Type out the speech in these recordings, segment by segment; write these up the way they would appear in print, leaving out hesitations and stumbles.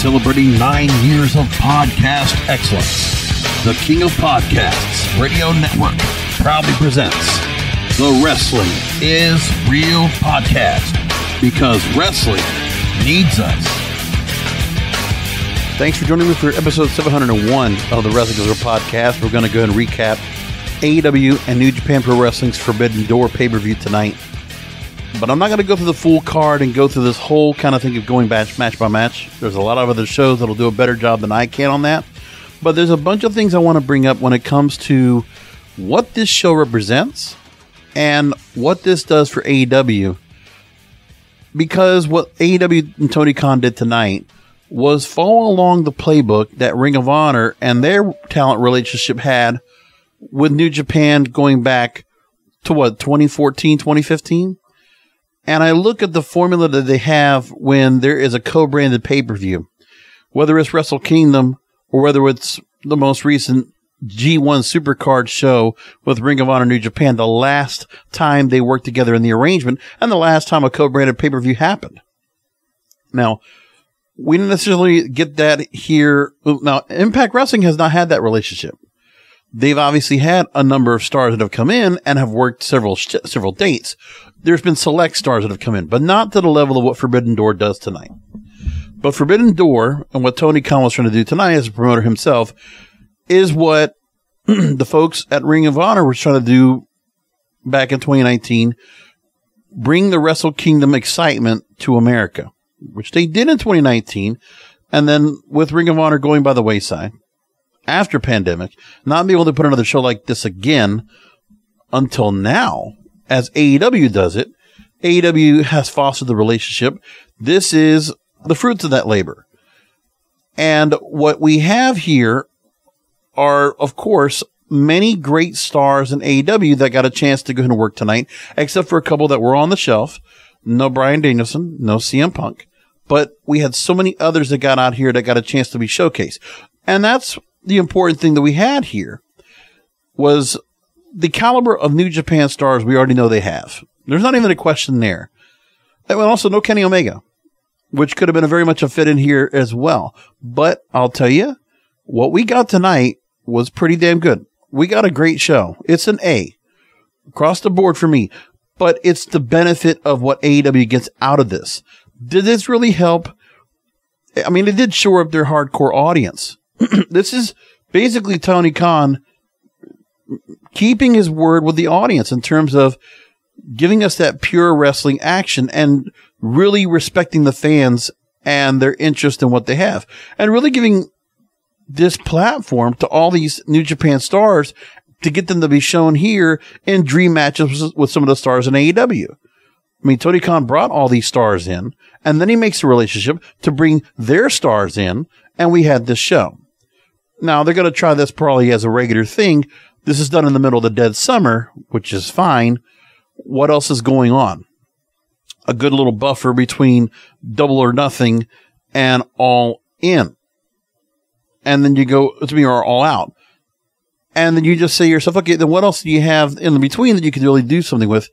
Celebrating 9 years of podcast excellence, the King of Podcasts Radio Network proudly presents the Wrestling is Real podcast, because wrestling needs us. Thanks for joining me for episode 701 of the Wrestling is Real podcast. We're going to go ahead and recap AEW and New Japan Pro Wrestling's Forbidden Door pay-per-view tonight. But I'm not going to go through the full card and go through this whole kind of thing of going match by match. There's a lot of other shows that'll do a better job than I can on that. But there's a bunch of things I want to bring up when it comes to what this show represents and what this does for AEW. Because what AEW and Tony Khan did tonight was follow along the playbook that Ring of Honor and their talent relationship had with New Japan going back to 2014, 2015? And I look at the formula that they have when there is a co-branded pay-per-view, whether it's Wrestle Kingdom or whether it's the most recent G1 Supercard show with Ring of Honor New Japan, the last time they worked together in the arrangement and the last time a co-branded pay-per-view happened. Now, we didn't necessarily get that here. Now, Impact Wrestling has not had that relationship. They've obviously had a number of stars that have come in and have worked several dates. There's been select stars that have come in, but not to the level of what Forbidden Door does tonight. But Forbidden Door, and what Tony Khan was trying to do tonight as a promoter himself, is what the folks at Ring of Honor were trying to do back in 2019, bring the Wrestle Kingdom excitement to America, which they did in 2019, and then with Ring of Honor going by the wayside after pandemic, not be able to put another show like this again until now, as AEW does it. AEW has fostered the relationship. This is the fruits of that labor. And what we have here are, of course, many great stars in AEW that got a chance to go and work tonight, except for a couple that were on the shelf. No Bryan Danielson, no CM Punk. But we had so many others that got out here that got a chance to be showcased. And that's the important thing that we had here, was the caliber of New Japan stars we already know they have. There's not even a question there. And also no Kenny Omega, which could have been very much a fit in here as well. But I'll tell you, what we got tonight was pretty damn good. We got a great show. It's an A across the board for me, but it's the benefit of what AEW gets out of this. Did this really help? I mean, it did shore up their hardcore audience. This is basically Tony Khan keeping his word with the audience in terms of giving us that pure wrestling action and really respecting the fans and their interest in what they have, and really giving this platform to all these New Japan stars to get them to be shown here in dream matches with some of the stars in AEW. I mean, Tony Khan brought all these stars in, and then he makes a relationship to bring their stars in, and we had this show. Now, they're going to try this probably as a regular thing. This is done in the middle of the dead summer, which is fine. What else is going on? A good little buffer between Double or Nothing and All In. And then you go to me or All Out. And then you just say to yourself, okay, then what else do you have in between that you can really do something with?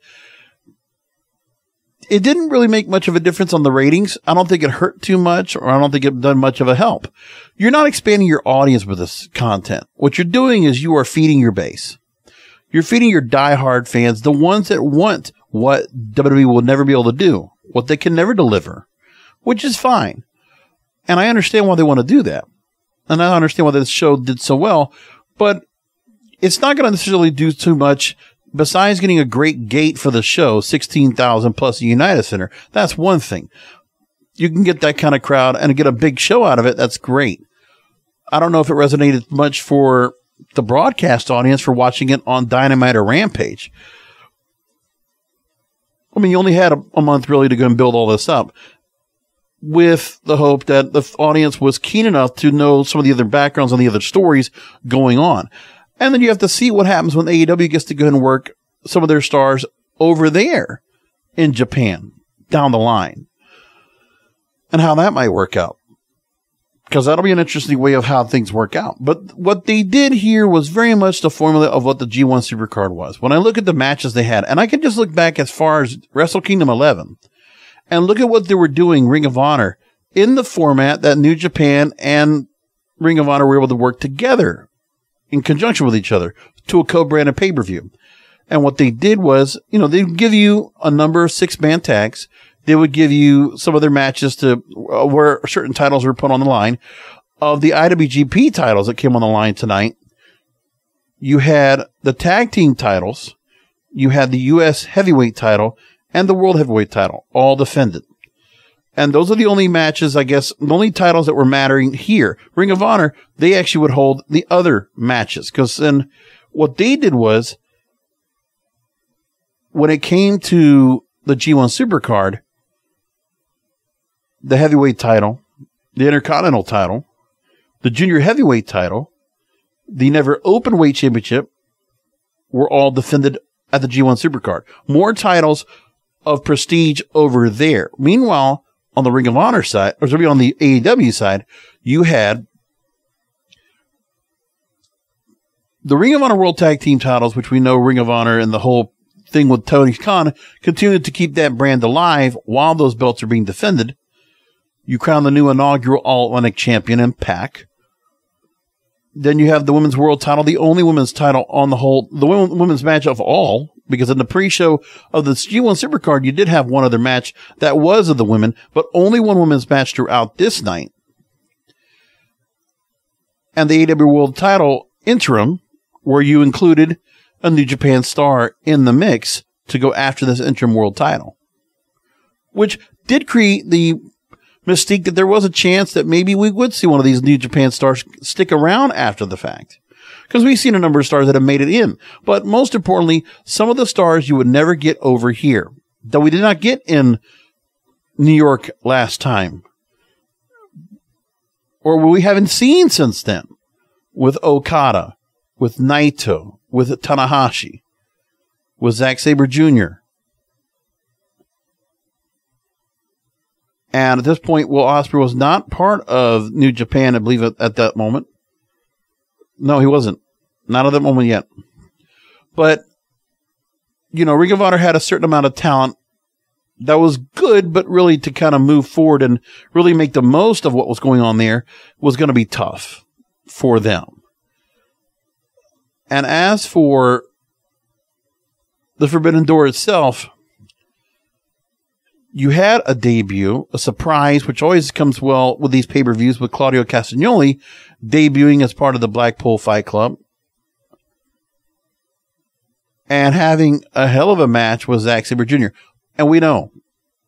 It didn't really make much of a difference on the ratings. I don't think it hurt too much, or I don't think it done much of a help. You're not expanding your audience with this content. What you're doing is you are feeding your base. You're feeding your diehard fans, the ones that want what WWE will never be able to do, what they can never deliver, which is fine. And I understand why they want to do that. And I understand why this show did so well, but it's not going to necessarily do too much. Besides getting a great gate for the show, 16,000 plus the United Center, that's one thing. You can get that kind of crowd and get a big show out of it. That's great. I don't know if it resonated much for the broadcast audience for watching it on Dynamite or Rampage. I mean, you only had a month really to go and build all this up, with the hope that the audience was keen enough to know some of the other backgrounds on the other stories going on. And then you have to see what happens when AEW gets to go and work some of their stars over there in Japan down the line, and how that might work out, because that'll be an interesting way of how things work out. But what they did here was very much the formula of what the G1 Supercard was. When I look at the matches they had, and I can just look back as far as Wrestle Kingdom 11 and look at what they were doing, Ring of Honor, in the format that New Japan and Ring of Honor were able to work together in conjunction with each other to a co-branded pay-per-view. And what they did was, they would give you a number of 6-man tags. They would give you some of their matches to where certain titles were put on the line. Of the IWGP titles that came on the line tonight, you had the tag team titles, you had the U.S. heavyweight title, and the world heavyweight title, all defended. And those are the only matches, I guess, the only titles that were mattering here. Ring of Honor, they actually would hold the other matches. Because then what they did was, when it came to the G1 Supercard, the heavyweight title, the Intercontinental title, the junior heavyweight title, the Never Openweight Championship were all defended at the G1 Supercard. More titles of prestige over there. Meanwhile, on the Ring of Honor side, or on the AEW side, you had the Ring of Honor World Tag Team titles, which we know Ring of Honor and the whole thing with Tony Khan continued to keep that brand alive while those belts are being defended. You crown the new inaugural All-Atlantic champion in PAC. Then you have the women's world title, the only women's title on the whole, the women's match of all, because in the pre-show of the G1 Supercard, you did have one other match that was of the women, but only one women's match throughout this night. And the AEW World title interim, where you included a New Japan star in the mix to go after this interim world title, which did create the mystique that there was a chance that maybe we would see one of these New Japan stars stick around after the fact. Because we've seen a number of stars that have made it in. But most importantly, some of the stars you would never get over here, that we did not get in New York last time, or we haven't seen since then, with Okada, with Naito, with Tanahashi, with Zack Sabre Jr., and at this point, Will Ospreay was not part of New Japan, I believe, at that moment. No, he wasn't. Not at that moment yet. But, Ring of Honor had a certain amount of talent that was good, but really to kind of move forward and really make the most of what was going on there was going to be tough for them. And as for the Forbidden Door itself, you had a debut, a surprise, which always comes well with these pay-per-views, with Claudio Castagnoli debuting as part of the Blackpool Fight Club and having a hell of a match with Zack Sabre Jr. And we know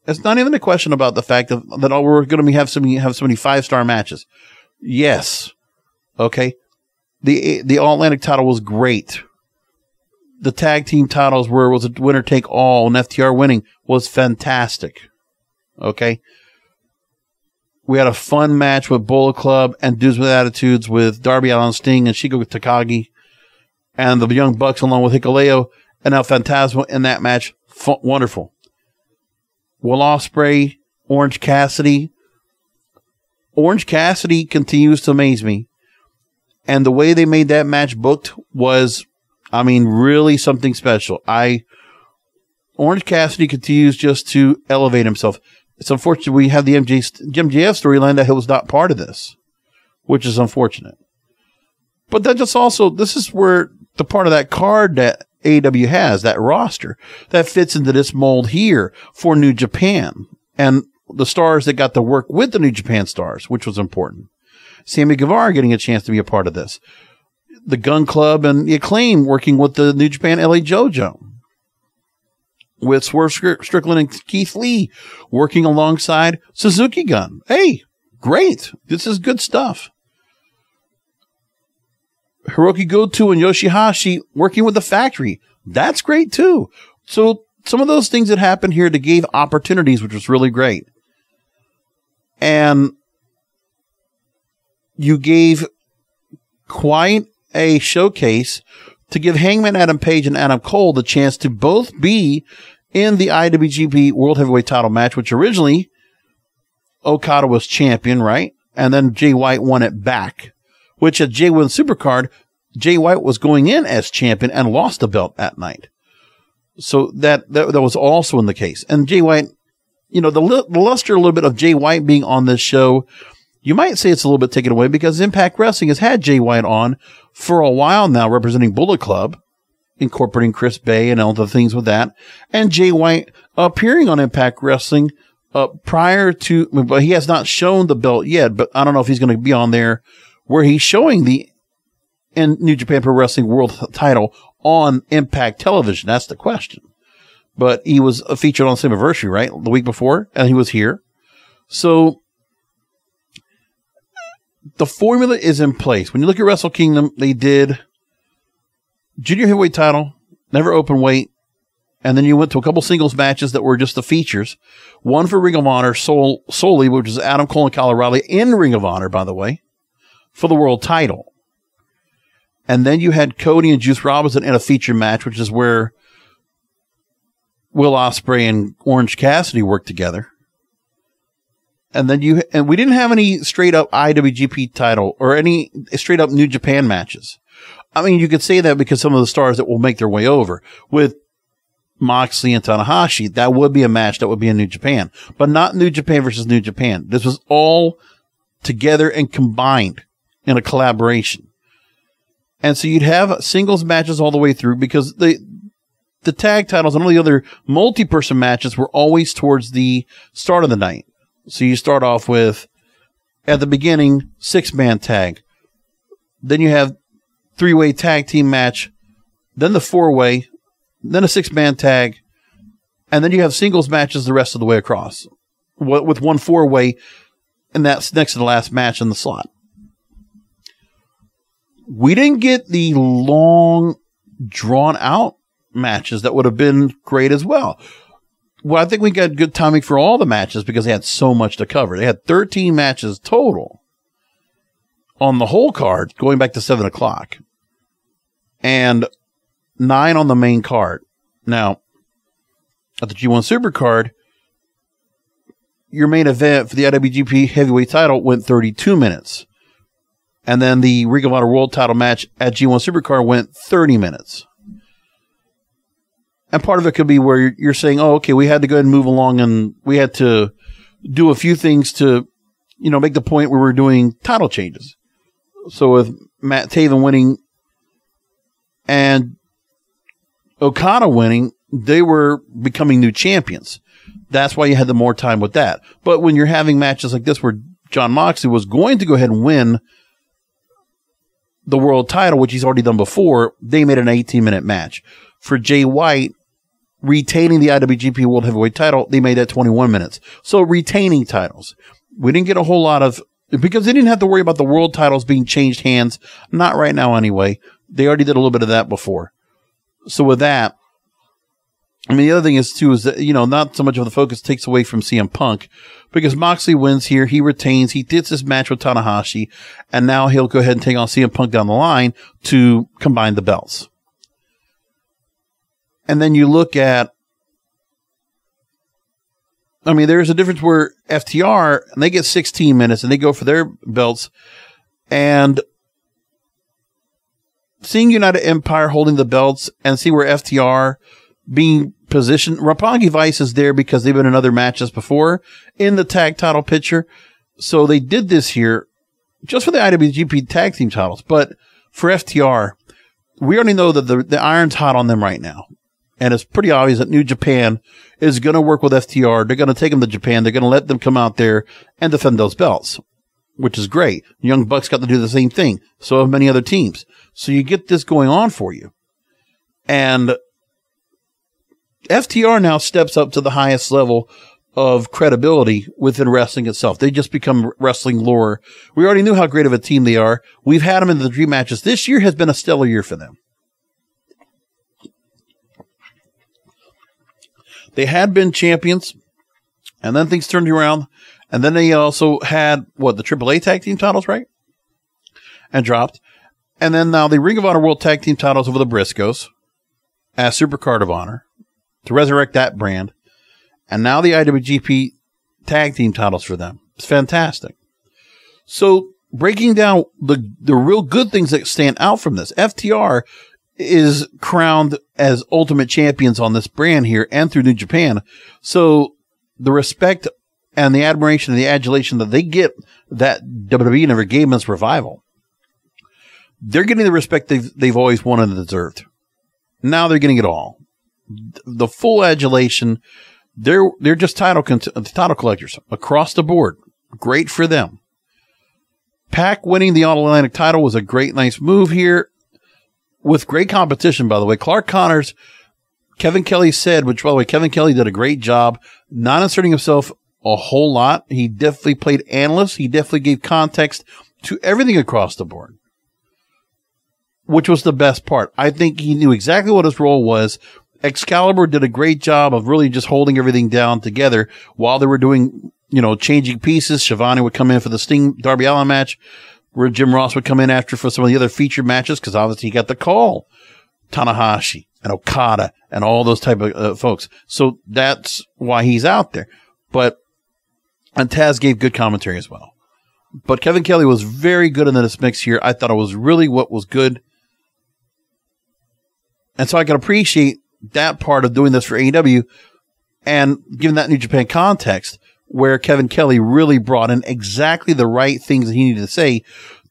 it's not even a question about the fact that we're going to have so many 5-star matches. Yes, okay. The All-Atlantic title was great. The tag team titles where it was a winner take all and FTR winning was fantastic. Okay. We had a fun match with Bullet Club and Dudes with Attitudes with Darby Allin Sting and Shingo Takagi and the Young Bucks along with Hikuleo and El Fantasma in that match. Wonderful. Will Ospreay, Orange Cassidy. Orange Cassidy continues to amaze me. And the way they made that match booked was, really something special. Orange Cassidy continues just to elevate himself. It's unfortunate we have the MJF storyline that he was not part of this, which is unfortunate. But that just also, this is where the part of that card that AEW has, that roster, that fits into this mold here for New Japan. And the stars that got to work with the New Japan stars, which was important. Sammy Guevara getting a chance to be a part of this. The Gun Club and the Acclaim working with the New Japan LA Dojo. With Swerve Strickland and Keith Lee working alongside Suzuki-gun. Hey, great. This is good stuff. Hirooki Goto and Yoshi-Hashi working with the Factory. That's great too. So some of those things that happened here that gave opportunities, which was really great. And you gave quite a showcase to give Hangman Adam Page and Adam Cole the chance to both be in the IWGP World Heavyweight title match, which originally Okada was champion, right? And then Jay White won it back, which at J1 Supercard, Jay White was going in as champion and lost the belt that night. So that was also in the case. And Jay White, the luster a little bit of Jay White being on this show, you might say it's a little bit taken away because Impact Wrestling has had Jay White on for a while now, representing Bullet Club, incorporating Chris Bay and all the things with that. And Jay White appearing on Impact Wrestling prior to, but he has not shown the belt yet, but I don't know if he's going to be on there where he's showing the New Japan Pro Wrestling World title on Impact Television. That's the question. But he was featured on Slammiversary, right? The week before, and he was here. So the formula is in place. When you look at Wrestle Kingdom, they did junior heavyweight title, never open weight, and then you went to a couple singles matches that were just the features. One for Ring of Honor solely, which is Adam Cole and Kyle O'Reilly in Ring of Honor, by the way, for the world title. And then you had Cody and Juice Robinson in a feature match, which is where Will Ospreay and Orange Cassidy worked together. And then we didn't have any straight up IWGP title or any straight up New Japan matches. I mean, you could say that because some of the stars that will make their way over with Moxley and Tanahashi, that would be a match that would be in New Japan, but not New Japan versus New Japan. This was all together and combined in a collaboration. And so you'd have singles matches all the way through because the tag titles and all the other multi-person matches were always towards the start of the night. So you start off with, at the beginning, 6-man tag. Then you have 3-way tag team match. Then the 4-way. Then a 6-man tag. And then you have singles matches the rest of the way across. With one 4-way. And that's next to the last match in the slot. We didn't get the long, drawn-out matches that would have been great as well. Well, I think we got good timing for all the matches because they had so much to cover. They had 13 matches total on the whole card going back to 7 o'clock and 9 on the main card. Now, at the G1 Super card, your main event for the IWGP Heavyweight title went 32 minutes. And then the Ring of Honor World title match at G1 Super card went 30 minutes. And part of it could be where you're saying, oh, okay, we had to go ahead and move along and we had to do a few things to, make the point where we're doing title changes. So with Matt Taven winning and Okada winning, they were becoming new champions. That's why you had the more time with that. But when you're having matches like this where Jon Moxley was going to go ahead and win the world title, which he's already done before, they made an 18-minute match. For Jay White, retaining the IWGP World Heavyweight title, they made that 21 minutes. So retaining titles. We didn't get a whole lot of, because they didn't have to worry about the world titles being changed hands. Not right now anyway. They already did a little bit of that before. So with that, I mean, the other thing is too, is that, not so much of the focus takes away from CM Punk because Moxley wins here. He retains. He did this match with Tanahashi and now he'll go ahead and take on CM Punk down the line to combine the belts. And then you look at, I mean, there's a difference where FTR, and they get 16 minutes and they go for their belts. And seeing United Empire holding the belts and see where FTR being positioned, Roppongi Vice is there because they've been in other matches before in the tag title picture. So they did this here just for the IWGP tag team titles. But for FTR, we already know that the iron's hot on them right now. And it's pretty obvious that New Japan is going to work with FTR. They're going to take them to Japan. They're going to let them come out there and defend those belts, which is great. Young Bucks got to do the same thing. So have many other teams. So you get this going on for you. And FTR now steps up to the highest level of credibility within wrestling itself. They just become wrestling lore. We already knew how great of a team they are. We've had them in the dream matches. This year has been a stellar year for them. They had been champions, and then things turned around, and then they also had, the AAA tag team titles, right? And dropped. And then now the Ring of Honor World Tag Team titles over the Briscoes as Supercard of Honor to resurrect that brand. And now the IWGP tag team titles for them. It's fantastic. So breaking down the real good things that stand out from this, FTR is crowned as ultimate champions on this brand here and through New Japan. So the respect and the admiration and the adulation that they get that WWE never gave them as Revival. They're getting the respect they've always wanted and deserved. Now they're getting it all. The full adulation. They're just title collectors across the board. Great for them. Pac winning the All-Atlantic title was a great, nice move here with great competition, by the way. Clark Connors, Kevin Kelly said, which, by the way, Kevin Kelly did a great job not inserting himself a whole lot. He definitely played analyst. He definitely gave context to everything across the board, which was the best part. I think he knew exactly what his role was. Excalibur did a great job of really just holding everything down together while they were doing, changing pieces. Shivani would come in for the Sting Darby Allin match, where Jim Ross would come in after for some of the other featured matches, because obviously he got the call. Tanahashi and Okada and all those type of folks. So that's why he's out there. And Taz gave good commentary as well. But Kevin Kelly was very good in this mix here. I thought it was really what was good. And so I can appreciate that part of doing this for AEW and giving that New Japan context where Kevin Kelly really brought in exactly the right things that he needed to say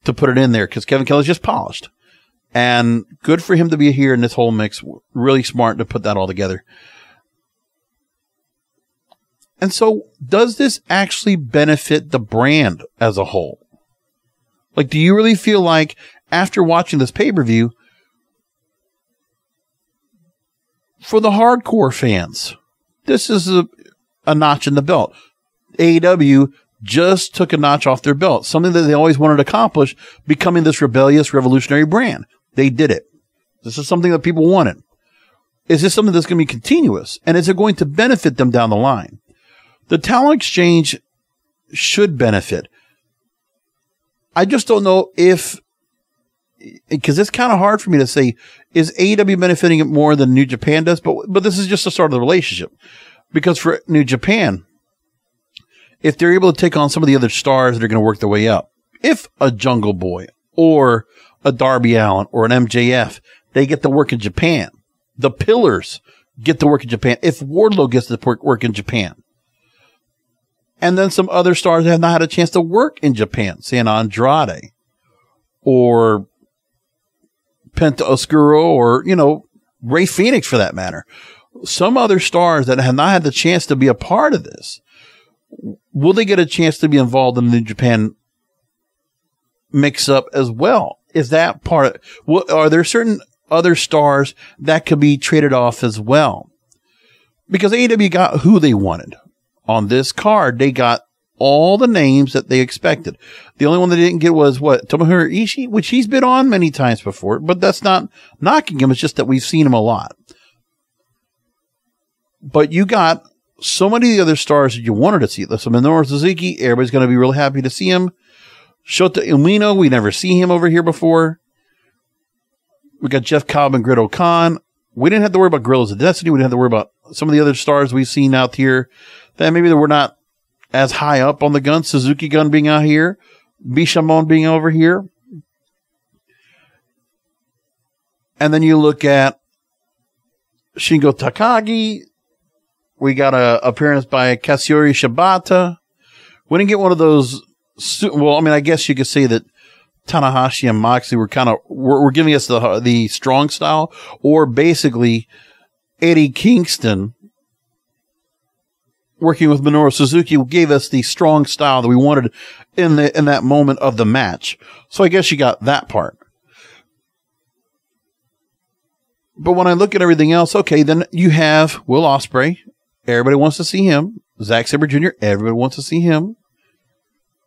to put it in there, because Kevin Kelly's just polished. And good for him to be here in this whole mix. Really smart to put that all together. And so, does this actually benefit the brand as a whole? Like, do you really feel like after watching this pay-per-view, for the hardcore fans, this is a notch in the belt? AEW just took a notch off their belt, something that they always wanted to accomplish, becoming this rebellious, revolutionary brand. They did it. This is something that people wanted. Is this something that's going to be continuous? And is it going to benefit them down the line? The talent exchange should benefit. I just don't know if, because it's kind of hard for me to say, is AEW benefiting it more than New Japan does? But this is just the start of the relationship. Because for New Japan, if they're able to take on some of the other stars that are going to work their way up, if a Jungle Boy or a Darby Allin or an MJF, they get to work in Japan. The Pillars get to work in Japan. If Wardlow gets to work in Japan. And then some other stars that have not had a chance to work in Japan, say an Andrade or Penta Oscuro or, Rey Fenix for that matter. Some other stars that have not had the chance to be a part of this. Will they get a chance to be involved in the New Japan mix-up as well? Is that part? Are there certain other stars that could be traded off as well? Because AEW got who they wanted. On this card, they got all the names that they expected. The only one they didn't get was Tomohiro Ishii, which he's been on many times before, but that's not knocking him. It's just that we've seen him a lot. But you got so many of the other stars that you wanted to see. So Minoru Suzuki, everybody's going to be really happy to see him. Shota Umino, we never see him over here before. We got Jeff Cobb and Great Khan. We didn't have to worry about Gorillas of Destiny. We didn't have to worry about some of the other stars we've seen out here that maybe they were not as high up on the gun. Suzuki-gun being out here. Bishamon being over here. And then you look at Shingo Takagi. We got an appearance by Katsuyori Shibata. We didn't get one of those. Well, I guess you could say that Tanahashi and Moxley were giving us the strong style, or basically Eddie Kingston working with Minoru Suzuki gave us the strong style that we wanted in that moment of the match. So I guess you got that part. But when I look at everything else, okay, then you have Will Ospreay. Everybody wants to see him. Zack Sabre Jr., everybody wants to see him.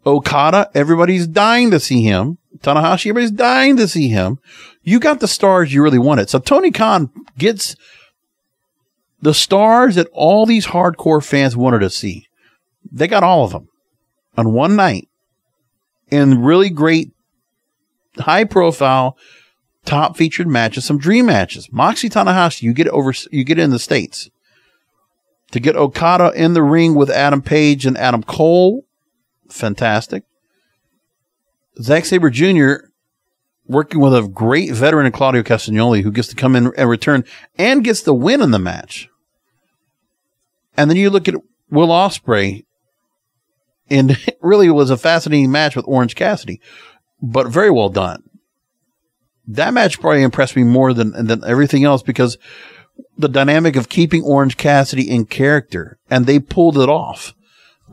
Okada, everybody's dying to see him. Tanahashi, everybody's dying to see him. You got the stars you really wanted. So Tony Khan gets the stars that all these hardcore fans wanted to see. They got all of them on one night in really great, high-profile, top-featured matches, some dream matches. Moxley Tanahashi, you get in the States. To get Okada in the ring with Adam Page and Adam Cole, fantastic. Zack Sabre Jr. working with a great veteran in Claudio Castagnoli, who gets to come in and return and gets the win in the match. And then you look at Will Ospreay, and it really was a fascinating match with Orange Cassidy, but very well done. That match probably impressed me more than everything else because the dynamic of keeping Orange Cassidy in character, and they pulled it off.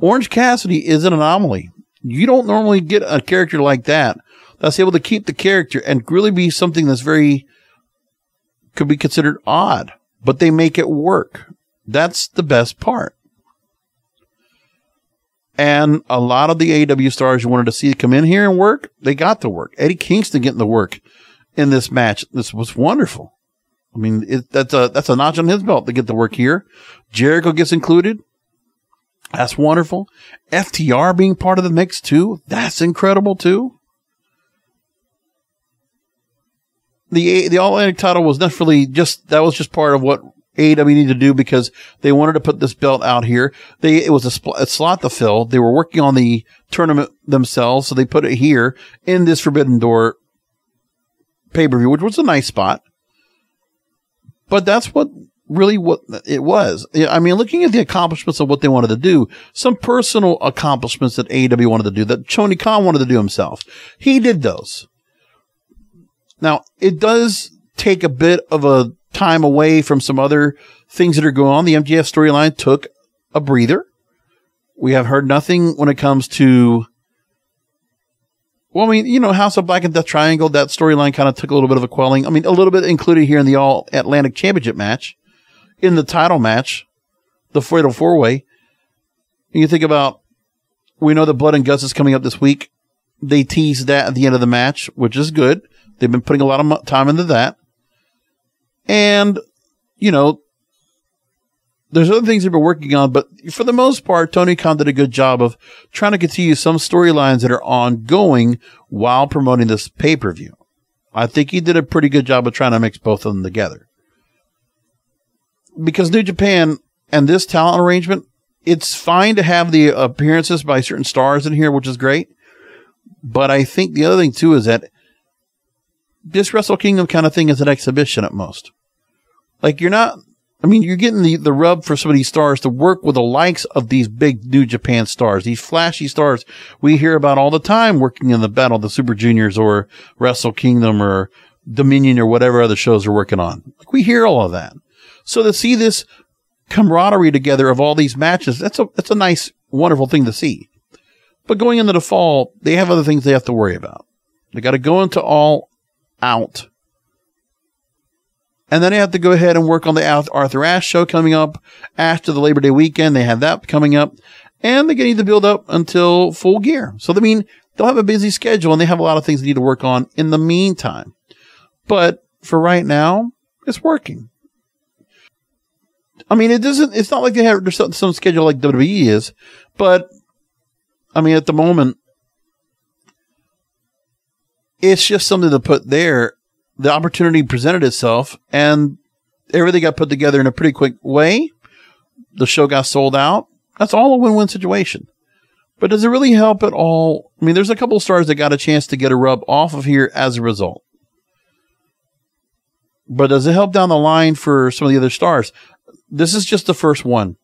Orange Cassidy is an anomaly. You don't normally get a character like that that's able to keep the character and really be something that's could be considered odd, but they make it work. That's the best part. And a lot of the AEW stars you wanted to see come in here and work, they got to work. Eddie Kingston getting the work in this match. This was wonderful. I mean, that's a notch on his belt to get the work here. Jericho gets included. That's wonderful. FTR being part of the mix too. That's incredible too. The All Atlantic title was definitely that was just part of what AEW needed to do because they wanted to put this belt out here. It was a slot to fill. They were working on the tournament themselves, so they put it here in this Forbidden Door pay-per-view, which was a nice spot. But that's what it was. I mean, looking at the accomplishments of what they wanted to do, some personal accomplishments that AEW wanted to do, that Tony Khan wanted to do himself, he did those. Now, it does take a bit of a time away from some other things that are going on. The MJF storyline took a breather. We have heard nothing when it comes to, well, I mean, you know, House of Black and Death Triangle, that storyline kind of took a little bit of a quelling. I mean, a little bit included here in the All Atlantic Championship match, in the title match, the Fatal 4-Way. You think about, we know that Blood and Guts is coming up this week. They teased that at the end of the match, which is good. They've been putting a lot of time into that. And, you know, there's other things they've been working on, but for the most part, Tony Khan did a good job of trying to continue some storylines that are ongoing while promoting this pay-per-view. I think he did a pretty good job of trying to mix both of them together. Because New Japan and this talent arrangement, it's fine to have the appearances by certain stars in here, which is great. But I think the other thing, too, is that this Wrestle Kingdom kind of thing is an exhibition at most. Like, you're getting the rub for some of these stars to work with the likes of these big New Japan stars, these flashy stars we hear about all the time working in the Battle of the Super Juniors or Wrestle Kingdom or Dominion or whatever other shows they're working on. Like, we hear all of that. So to see this camaraderie together of all these matches, that's a nice, wonderful thing to see. But going into the fall, they have other things they have to worry about. They got to go into All Out. And then they have to go ahead and work on the Arthur Ashe show coming up after the Labor Day weekend. They have that coming up. And they need to build up until Full Gear. So, I mean, they'll have a busy schedule and they have a lot of things they need to work on in the meantime. But for right now, it's working. I mean, it's not like there's some schedule like WWE is. But, I mean, at the moment, it's just something to put there. The opportunity presented itself, and everything got put together in a pretty quick way. The show got sold out. That's all a win-win situation. But does it really help at all? I mean, there's a couple of stars that got a chance to get a rub off of here as a result. But does it help down the line for some of the other stars? This is just the first one.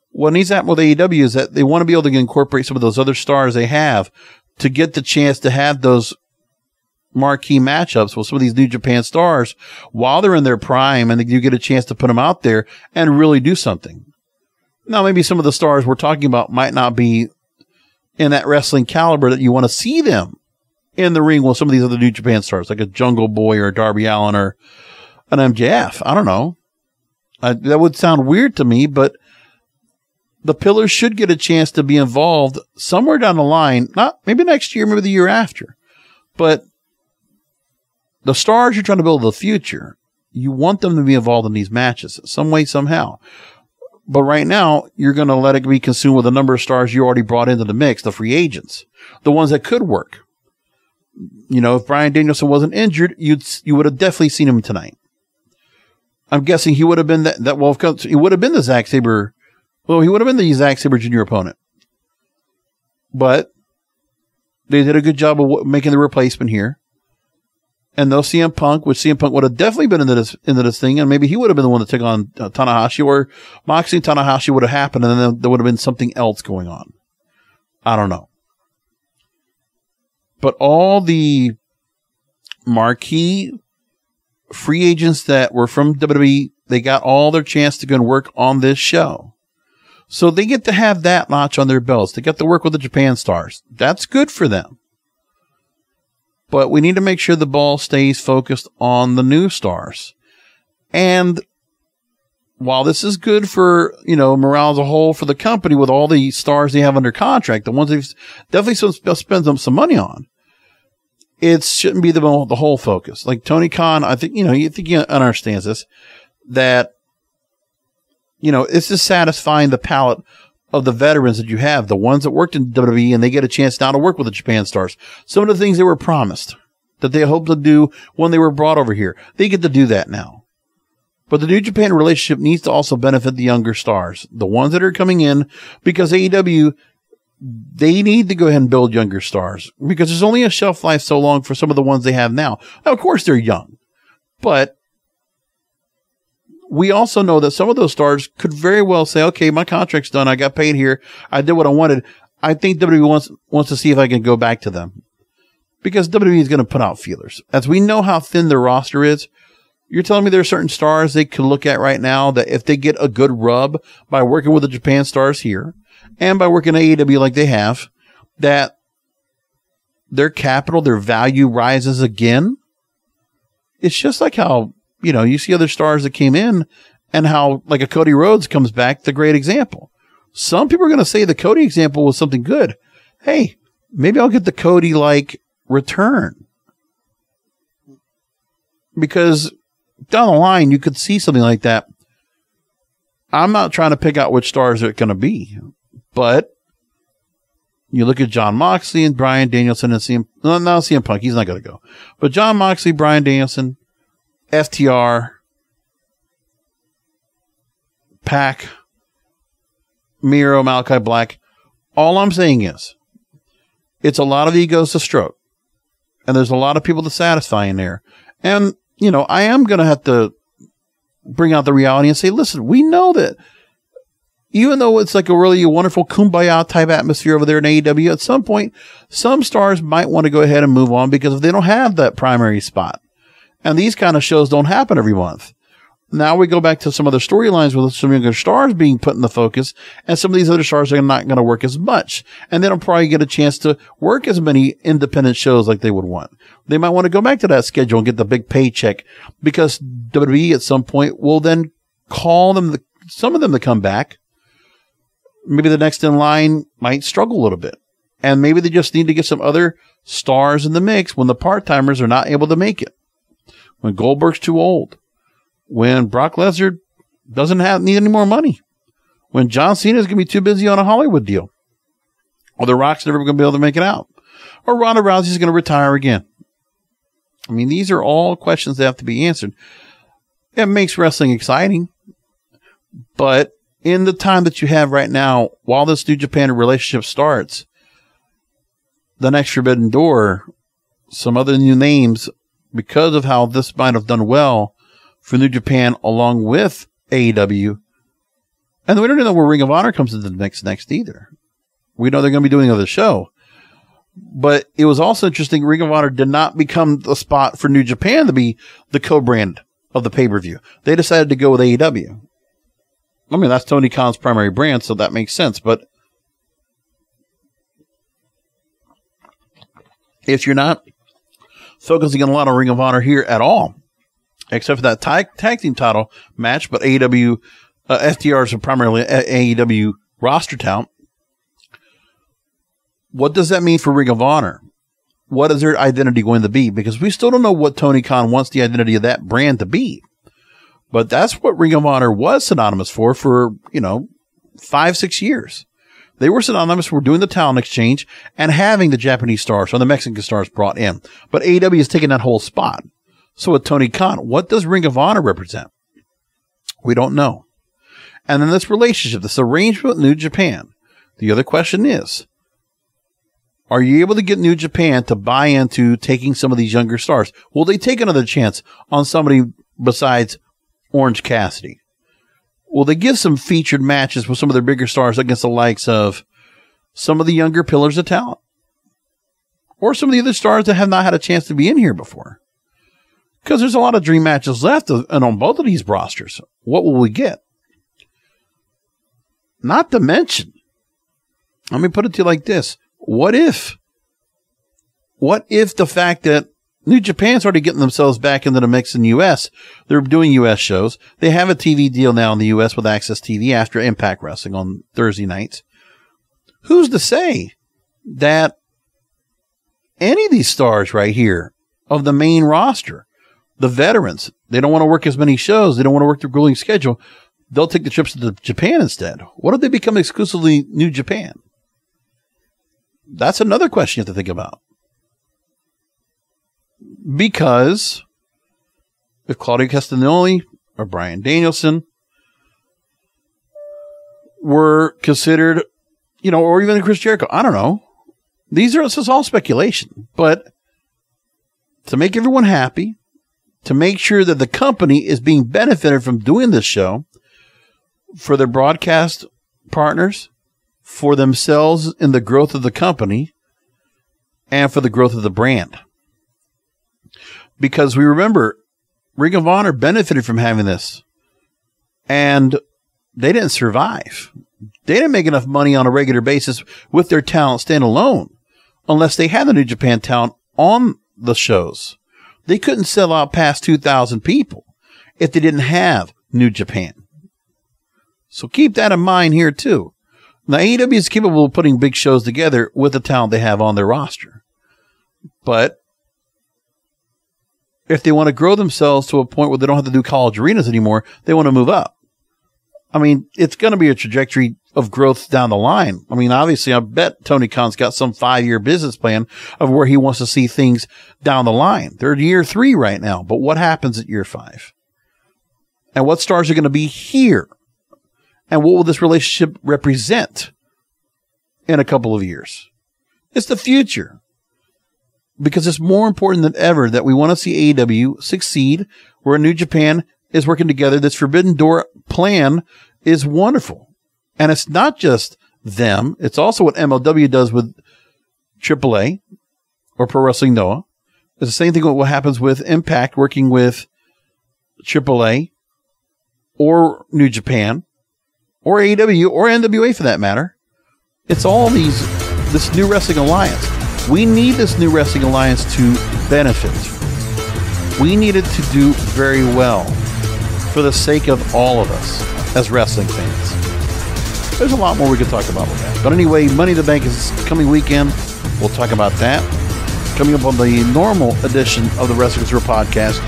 What needs to happen with AEW is that they want to be able to incorporate some of those other stars they have to get the chance to have those marquee matchups with some of these New Japan stars while they're in their prime, and you get a chance to put them out there and really do something. Now, maybe some of the stars we're talking about might not be in that wrestling caliber that you want to see them in the ring with some of these other New Japan stars, like a Jungle Boy or a Darby Allin or an MJF. I don't know. That would sound weird to me, but the Pillars should get a chance to be involved somewhere down the line, not maybe next year, maybe the year after, but the stars you're trying to build the future, you want them to be involved in these matches some way, somehow. But right now, you're going to let it be consumed with a number of stars you already brought into the mix, the free agents, the ones that could work. You know, if Bryan Danielson wasn't injured, you would have definitely seen him tonight. I'm guessing he would have been he would have been the Zack Sabre. Well, he would have been the Zack Sabre Jr. opponent. But they did a good job of making the replacement here. and no CM Punk, which CM Punk would have definitely been into this thing, and maybe he would have been the one to take on Tanahashi, or Moxley and Tanahashi would have happened, and then there would have been something else going on. I don't know. But all the marquee free agents that were from WWE, they got all their chance to go and work on this show. So they get to have that notch on their belts. They get to work with the Japan stars. That's good for them. But we need to make sure the ball stays focused on the new stars. And while this is good for, morale as a whole for the company with all the stars they have under contract, the ones they've definitely spend some money on, it shouldn't be the whole focus. Like Tony Khan, I think, he understands this, that, it's just satisfying the palate of the veterans that you have, the ones that worked in WWE, and they get a chance now to work with the Japan stars. Some of the things they were promised that they hoped to do when they were brought over here, they get to do that now. But the New Japan relationship needs to also benefit the younger stars, the ones that are coming in, because AEW, they need to go ahead and build younger stars, because there's only a shelf life so long for some of the ones they have now. Now, of course, they're young, but we also know that some of those stars could very well say, okay, my contract's done. I got paid here. I did what I wanted. I think WWE wants to see if I can go back to them, because WWE is going to put out feelers. As we know how thin their roster is, you're telling me there are certain stars they could look at right now that if they get a good rub by working with the Japan stars here and by working at AEW like they have, that their capital, their value rises again. It's just like how, you see other stars that came in and how, like, a Cody Rhodes comes back, the great example. Some people are going to say the Cody example was something good. Hey, maybe I'll get the Cody-like return. Because down the line, you could see something like that. I'm not trying to pick out which stars are going to be, but you look at Jon Moxley and Bryan Danielson and CM Punk, he's not going to go. But Jon Moxley, Bryan Danielson, FTR, Pac, Miro, Malachi Black. All I'm saying is, it's a lot of egos to stroke, and there's a lot of people to satisfy in there. And, I am going to have to bring out the reality and say, listen, we know that even though it's like a really wonderful kumbaya type atmosphere over there in AEW, at some point, some stars might want to go ahead and move on because if they don't have that primary spot. And these kind of shows don't happen every month. Now we go back to some other storylines with some younger stars being put in the focus, and some of these other stars are not going to work as much. And they don't probably get a chance to work as many independent shows like they would want. They might want to go back to that schedule and get the big paycheck, because WWE at some point will then call them, some of them to come back. Maybe the next in line might struggle a little bit. And maybe they just need to get some other stars in the mix when the part-timers are not able to make it. When Goldberg's too old. When Brock Lesnar doesn't need any more money. When John Cena is going to be too busy on a Hollywood deal. Or The Rock's never going to be able to make it out. Or Ronda Rousey's going to retire again. I mean, these are all questions that have to be answered. It makes wrestling exciting. But in the time that you have right now, while this New Japan relationship starts, the next Forbidden Door, some other new names, because of how this might have done well for New Japan along with AEW. And we don't know where Ring of Honor comes into the mix next either. We know they're going to be doing another show. But it was also interesting, Ring of Honor did not become the spot for New Japan to be the co-brand of the pay-per-view. They decided to go with AEW. I mean, that's Tony Khan's primary brand, so that makes sense. But if you're not focusing on a lot of Ring of Honor here at all, except for that tag team title match, but AEW, FTRs are primarily AEW roster talent. What does that mean for Ring of Honor? What is their identity going to be? Because we still don't know what Tony Khan wants the identity of that brand to be. But that's what Ring of Honor was synonymous for, 5-6 years. They were synonymous for doing the talent exchange and having the Japanese stars or the Mexican stars brought in. But AEW is taking that whole spot. So with Tony Khan, what does Ring of Honor represent? We don't know. And then this relationship, this arrangement with New Japan. The other question is, Are you able to get New Japan to buy into taking some of these younger stars? Will they take another chance on somebody besides Orange Cassidy? Will they give some featured matches with some of their bigger stars against the likes of some of the younger pillars of talent? Or some of the other stars that have not had a chance to be in here before? Because there's a lot of dream matches left and on both of these rosters. What will we get? Not to mention, let me put it to you like this. What if the fact that New Japan's already getting themselves back into the mix in the U.S., they're doing U.S. shows. They have a TV deal now in the U.S. with Access TV after Impact Wrestling on Thursday nights. Who's to say that any of these stars right here of the main roster, the veterans, they don't want to work as many shows. They don't want to work their grueling schedule. They'll take the trips to Japan instead. What if they become exclusively New Japan? That's another question you have to think about. Because if Claudio Castagnoli or Bryan Danielson were considered, or even Chris Jericho, I don't know. This is all speculation. But to make everyone happy, to make sure that the company is being benefited from doing this show, for their broadcast partners, for themselves in the growth of the company, and for the growth of the brand. Because we remember, Ring of Honor benefited from having this. And they didn't survive. They didn't make enough money on a regular basis with their talent standalone, unless they had the New Japan talent on the shows. They couldn't sell out past 2,000 people if they didn't have New Japan. So keep that in mind here too. Now, AEW is capable of putting big shows together with the talent they have on their roster. But if they want to grow themselves to a point where they don't have to do college arenas anymore, they want to move up. I mean, it's going to be a trajectory of growth down the line. I mean, obviously, I bet Tony Khan's got some 5-year business plan of where he wants to see things down the line. They're at year 3 right now, but what happens at year 5? And what stars are going to be here? And what will this relationship represent in a couple of years? It's the future. Because it's more important than ever that we want to see AEW succeed, where New Japan is working together. This Forbidden Door plan is wonderful. And it's not just them. It's also what MLW does with AAA or Pro Wrestling Noah. It's the same thing with what happens with Impact working with AAA or New Japan or AEW or NWA for that matter. It's all this new wrestling alliance. We need this new wrestling alliance to benefit. We need it to do very well for the sake of all of us as wrestling fans. There's a lot more we could talk about with that. But anyway, Money in the Bank is coming weekend. We'll talk about that. Coming up on the normal edition of the Wrestling's Real Podcast.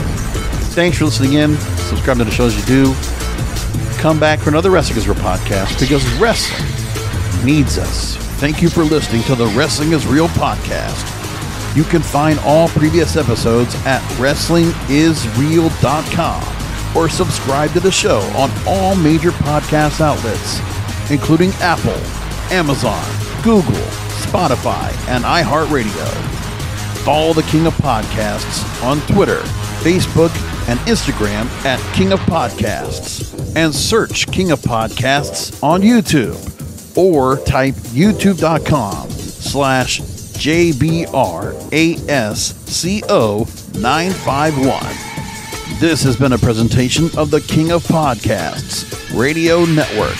Thanks for listening in. Subscribe to the shows you do. Come back for another Wrestling's Real Podcast because wrestling needs us. Thank you for listening to the Wrestling is Real Podcast. You can find all previous episodes at WrestlingIsReal.com or subscribe to the show on all major podcast outlets, including Apple, Amazon, Google, Spotify, and iHeartRadio. Follow the King of Podcasts on Twitter, Facebook, and Instagram at King of Podcasts, and search King of Podcasts on YouTube, or type youtube.com/JBRASCO951. This has been a presentation of the King of Podcasts Radio Network.